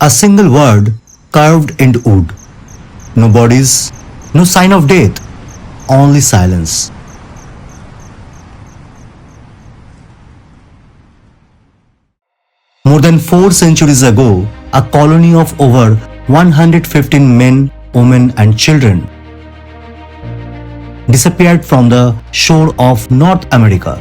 A single word carved into wood. No bodies, no sign of death, only silence. More than 4 centuries ago, a colony of over 115 men, women and children disappeared from the shore of North America.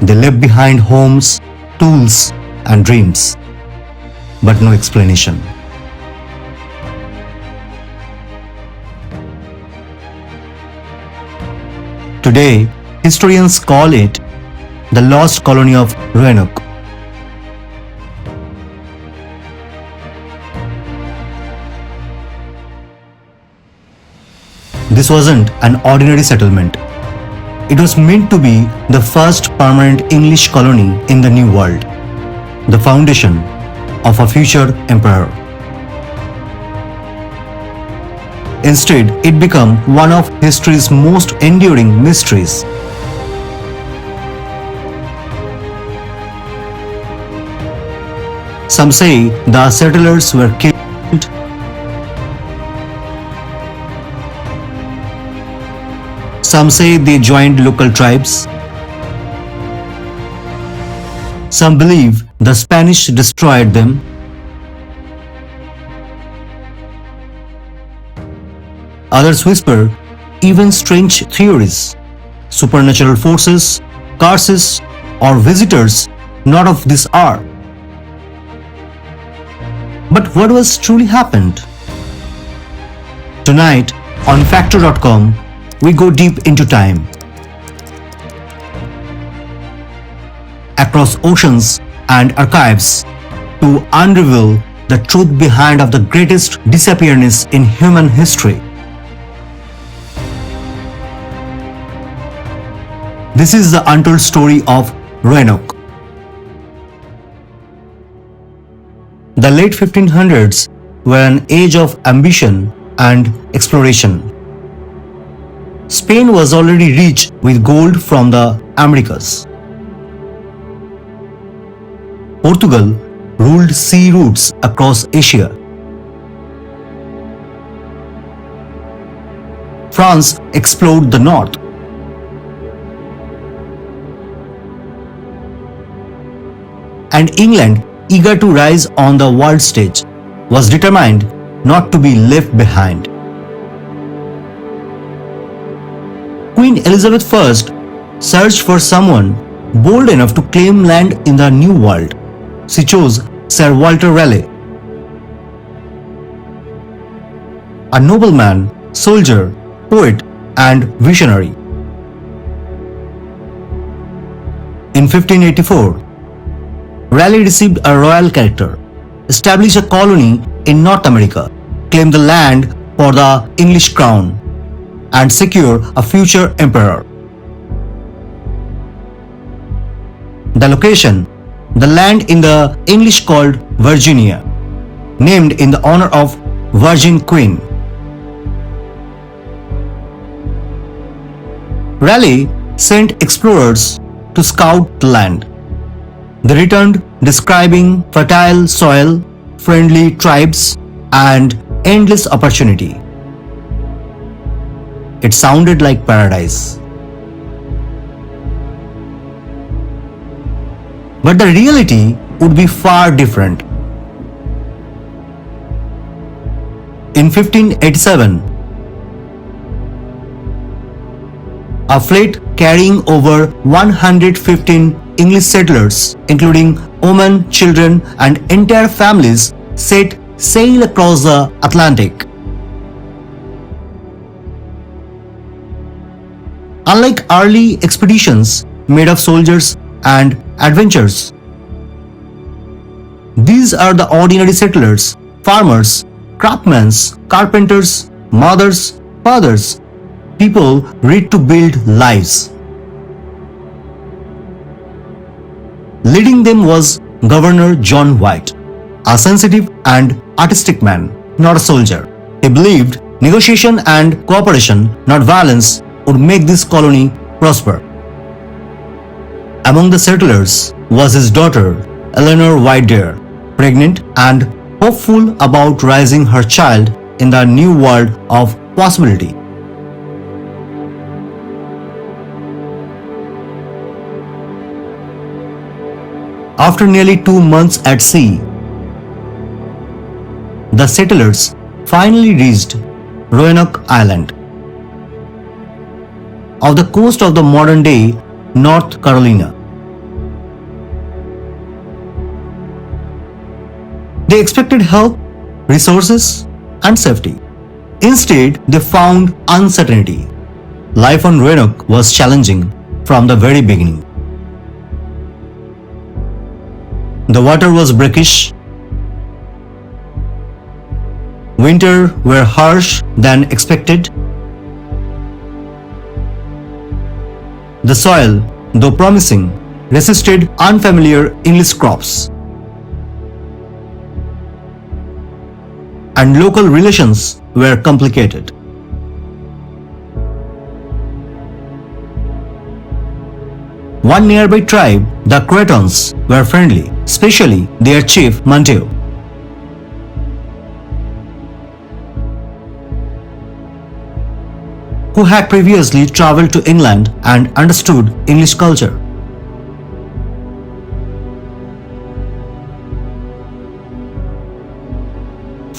They left behind homes, tools and dreams, but no explanation. Today, historians call it the Lost Colony of Roanoke. This wasn't an ordinary settlement. It was meant to be the first permanent English colony in the New World, the foundation of a future empire. Instead, it became one of history's most enduring mysteries. Some say the settlers were killed. Some say they joined local tribes. Some believe the Spanish destroyed them. Others whisper even strange theories, supernatural forces, curses, or visitors not of this earth. But what was truly happened? Tonight on Factro.com, we go deep into time. Across oceans and archives to unravel the truth behind of the greatest disappearance in human history. This is the untold story of Roanoke. The late 1500s were an age of ambition and exploration. Spain was already rich with gold from the Americas. Portugal ruled sea routes across Asia. France explored the north. And England, eager to rise on the world stage, was determined not to be left behind. Queen Elizabeth I searched for someone bold enough to claim land in the New World. She chose Sir Walter Raleigh, a nobleman, soldier, poet, and visionary. In 1584, Raleigh received a royal character, established a colony in North America, claimed the land for the English crown, and secure a future emperor. The location, the land in the English called Virginia, named in the honor of Virgin Queen. Raleigh sent explorers to scout the land. They returned describing fertile soil, friendly tribes, and endless opportunity. It sounded like paradise. But the reality would be far different. In 1587, a fleet carrying over 115 English settlers, including women, children, and entire families, set sail across the Atlantic. Unlike early expeditions made of soldiers and adventurers, these are the ordinary settlers, farmers, craftsmen, carpenters, mothers, fathers, people ready to build lives. Leading them was Governor John White, a sensitive and artistic man, not a soldier. He believed negotiation and cooperation, not violence, would make this colony prosper. Among the settlers was his daughter, Eleanor White there, pregnant and hopeful about raising her child in the new world of possibility. After nearly 2 months at sea, the settlers finally reached Roanoke Island, off the coast of the modern-day North Carolina. They expected help, resources, and safety. Instead, they found uncertainty. Life on Roanoke was challenging from the very beginning. The water was brackish. Winters were harsh than expected. The soil, though promising, resisted unfamiliar English crops. And local relations were complicated. One nearby tribe, the CROATOANs, were friendly, especially their chief Montague. Who had previously traveled to England and understood English culture.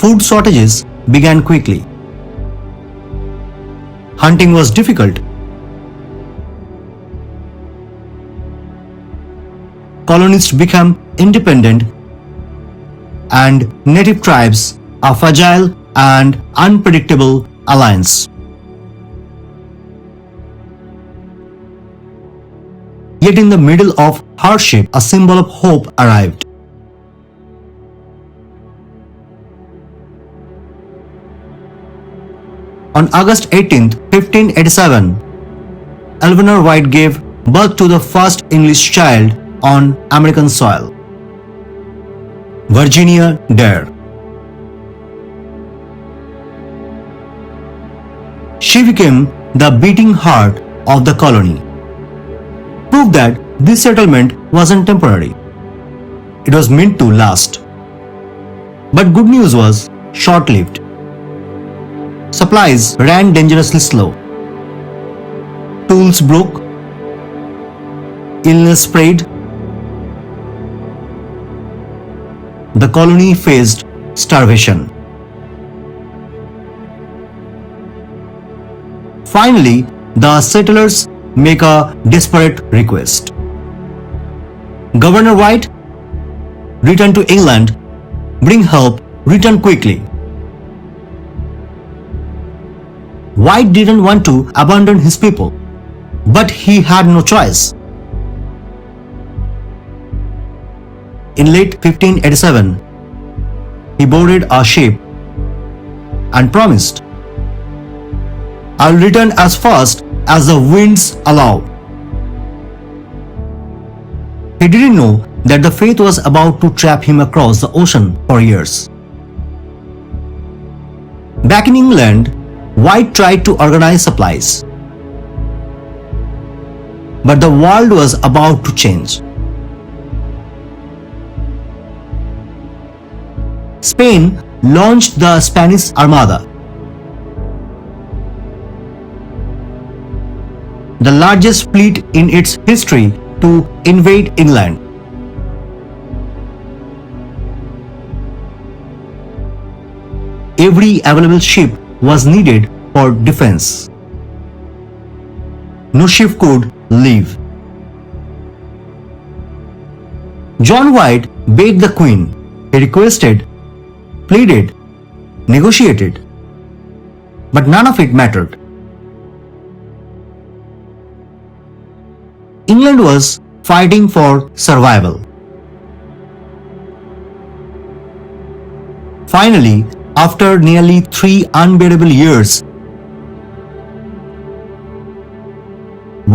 Food shortages began quickly. Hunting was difficult. Colonists became independent, and native tribes a fragile and unpredictable alliance. Yet in the middle of hardship, a symbol of hope arrived. On August 18, 1587, Eleanor White gave birth to the first English child on American soil, Virginia Dare. She became the beating heart of the colony. Proof that this settlement wasn't temporary. It was meant to last. But good news was short-lived. Supplies ran dangerously slow. Tools broke. Illness spread. The colony faced starvation. Finally, the settlers make a desperate request. Governor White, return to England, bring help, return quickly. White didn't want to abandon his people, but he had no choice. In late 1587, he boarded a ship and promised, "I'll return as fast as the winds allow." He didn't know that the fate was about to trap him across the ocean for years. Back in England, White tried to organize supplies. But the world was about to change. Spain launched the Spanish Armada, the largest fleet in its history to invade England. Every available ship was needed for defense. No ship could leave. John White begged the Queen. He requested, pleaded, negotiated, but none of it mattered. England was fighting for survival. Finally, after nearly 3 unbearable years,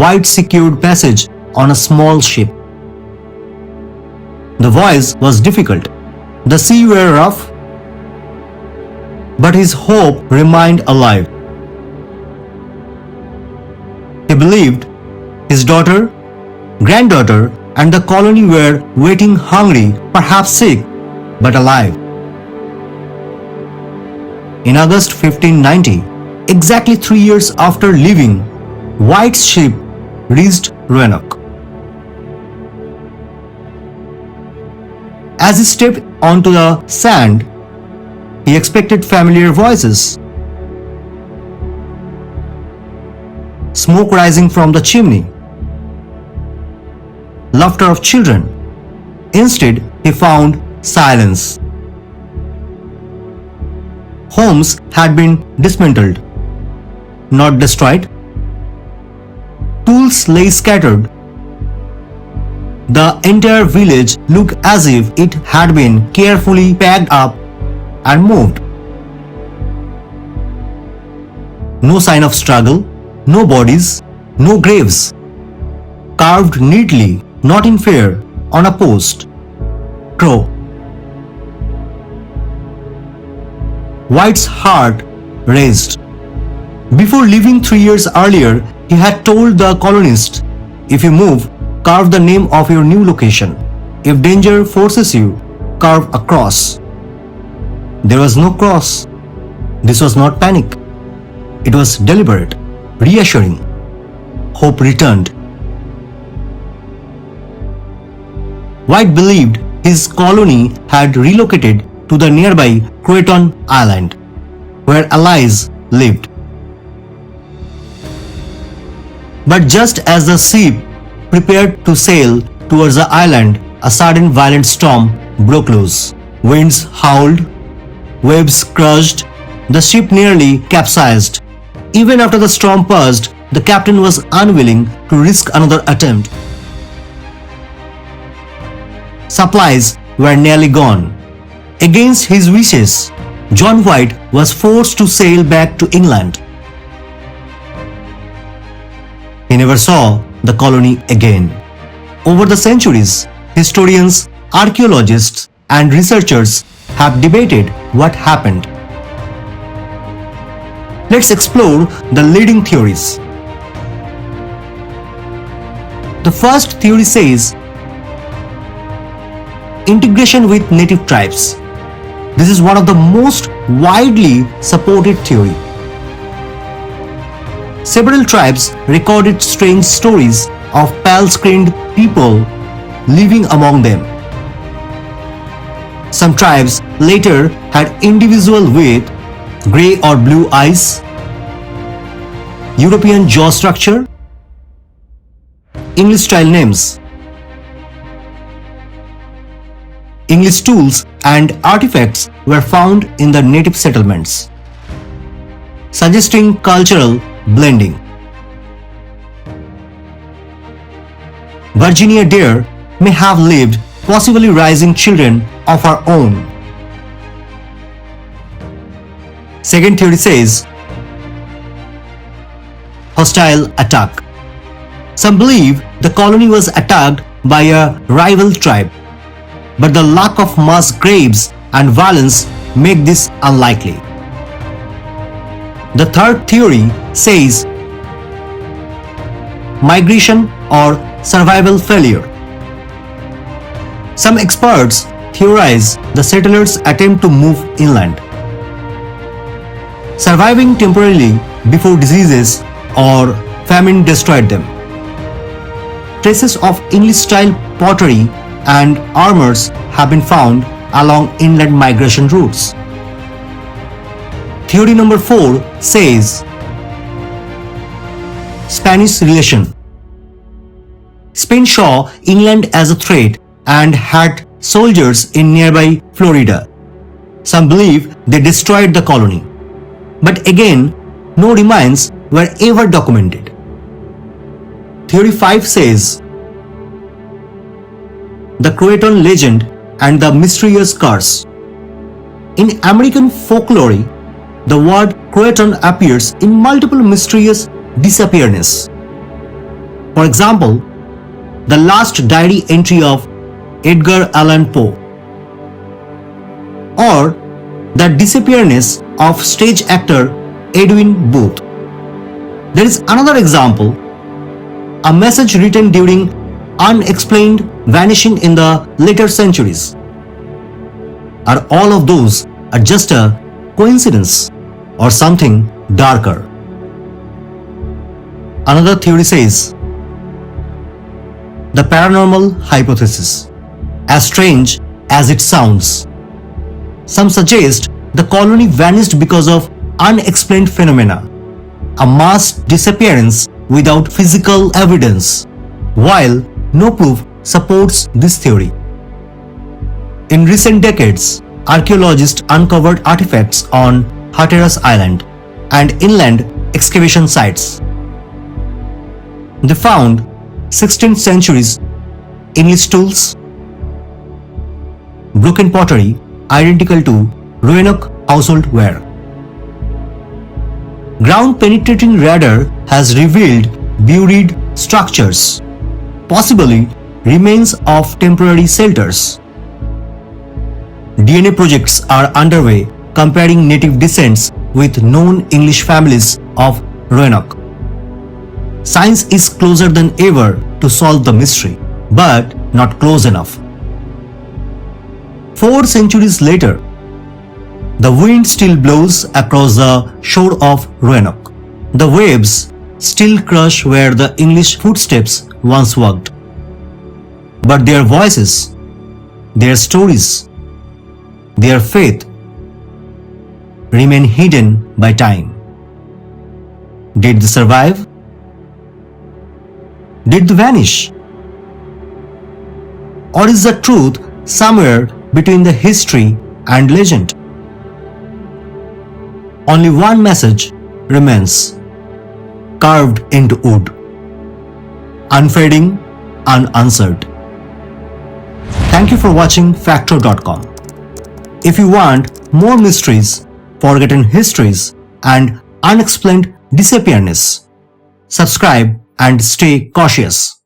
White secured passage on a small ship. The voyage was difficult. The sea were rough, but his hope remained alive. He believed his daughter, granddaughter, and the colony were waiting hungry, perhaps sick, but alive. In August 1590, exactly 3 years after leaving, White's ship reached Roanoke. As he stepped onto the sand, he expected familiar voices. Smoke rising from the chimney. Laughter of children. Instead, he found silence. Homes had been dismantled, not destroyed. Tools lay scattered. The entire village looked as if it had been carefully packed up and moved. No sign of struggle, no bodies, no graves. Carved neatly, not in fear, on a post. Crow. White's heart raced. Before leaving 3 years earlier, he had told the colonists, "If you move, carve the name of your new location. If danger forces you, carve a cross." There was no cross. This was not panic. It was deliberate, reassuring. Hope returned. White believed his colony had relocated to the nearby CROATOAN Island, where allies lived. But just as the ship prepared to sail towards the island, a sudden violent storm broke loose. Winds howled, waves crashed, the ship nearly capsized. Even after the storm passed, the captain was unwilling to risk another attempt. Supplies were nearly gone. Against his wishes, John White was forced to sail back to England. He never saw the colony again. Over the centuries, historians, archaeologists, and researchers have debated what happened. Let's explore the leading theories. The first theory says integration with native tribes. This is one of the most widely supported theory. Several tribes recorded strange stories of pale-skinned people living among them. Some tribes later had individuals with grey or blue eyes, European jaw structure, English-style names. English tools and artifacts were found in the native settlements, suggesting cultural blending. Virginia Dare may have lived, possibly raising children of her own. Second theory says hostile attack. Some believe the colony was attacked by a rival tribe, but the lack of mass graves and violence make this unlikely. The third theory says migration or survival failure. Some experts theorize the settlers attempt to move inland, surviving temporarily before diseases or famine destroyed them. Traces of English-style pottery and armors have been found along inland migration routes. Theory number 4 says Spanish relation. Spain saw England as a threat and had soldiers in nearby Florida. Some believe they destroyed the colony, but again, no remains were ever documented. Theory 5 says the CROATOAN legend and the mysterious curse. In American folklore, the word CROATOAN appears in multiple mysterious disappearances. For example, the last diary entry of Edgar Allan Poe, or the disappearance of stage actor Edwin Booth. There is another example, a message written during unexplained vanishing in the later centuries? Are all of those just a coincidence or something darker? Another theory says the paranormal hypothesis. As strange as it sounds, some suggest the colony vanished because of unexplained phenomena, a mass disappearance without physical evidence, while no proof supports this theory. In recent decades, archaeologists uncovered artifacts on Hatteras Island and inland excavation sites. They found 16th century English tools, broken pottery identical to Roanoke household ware. Ground-penetrating radar has revealed buried structures, possibly remains of temporary shelters. DNA projects are underway comparing native descents with known English families of Roanoke. Science is closer than ever to solve the mystery, but not close enough. 4 centuries later, the wind still blows across the shore of Roanoke. The waves still crush where the English footsteps once walked. But their voices, their stories, their faith remain hidden by time. Did they survive? Did they vanish? Or is the truth somewhere between the history and legend? Only one message remains, carved into wood, unfading, unanswered. Thank you for watching Factro.com. If you want more mysteries, forgotten histories, and unexplained disappearances, subscribe and stay cautious.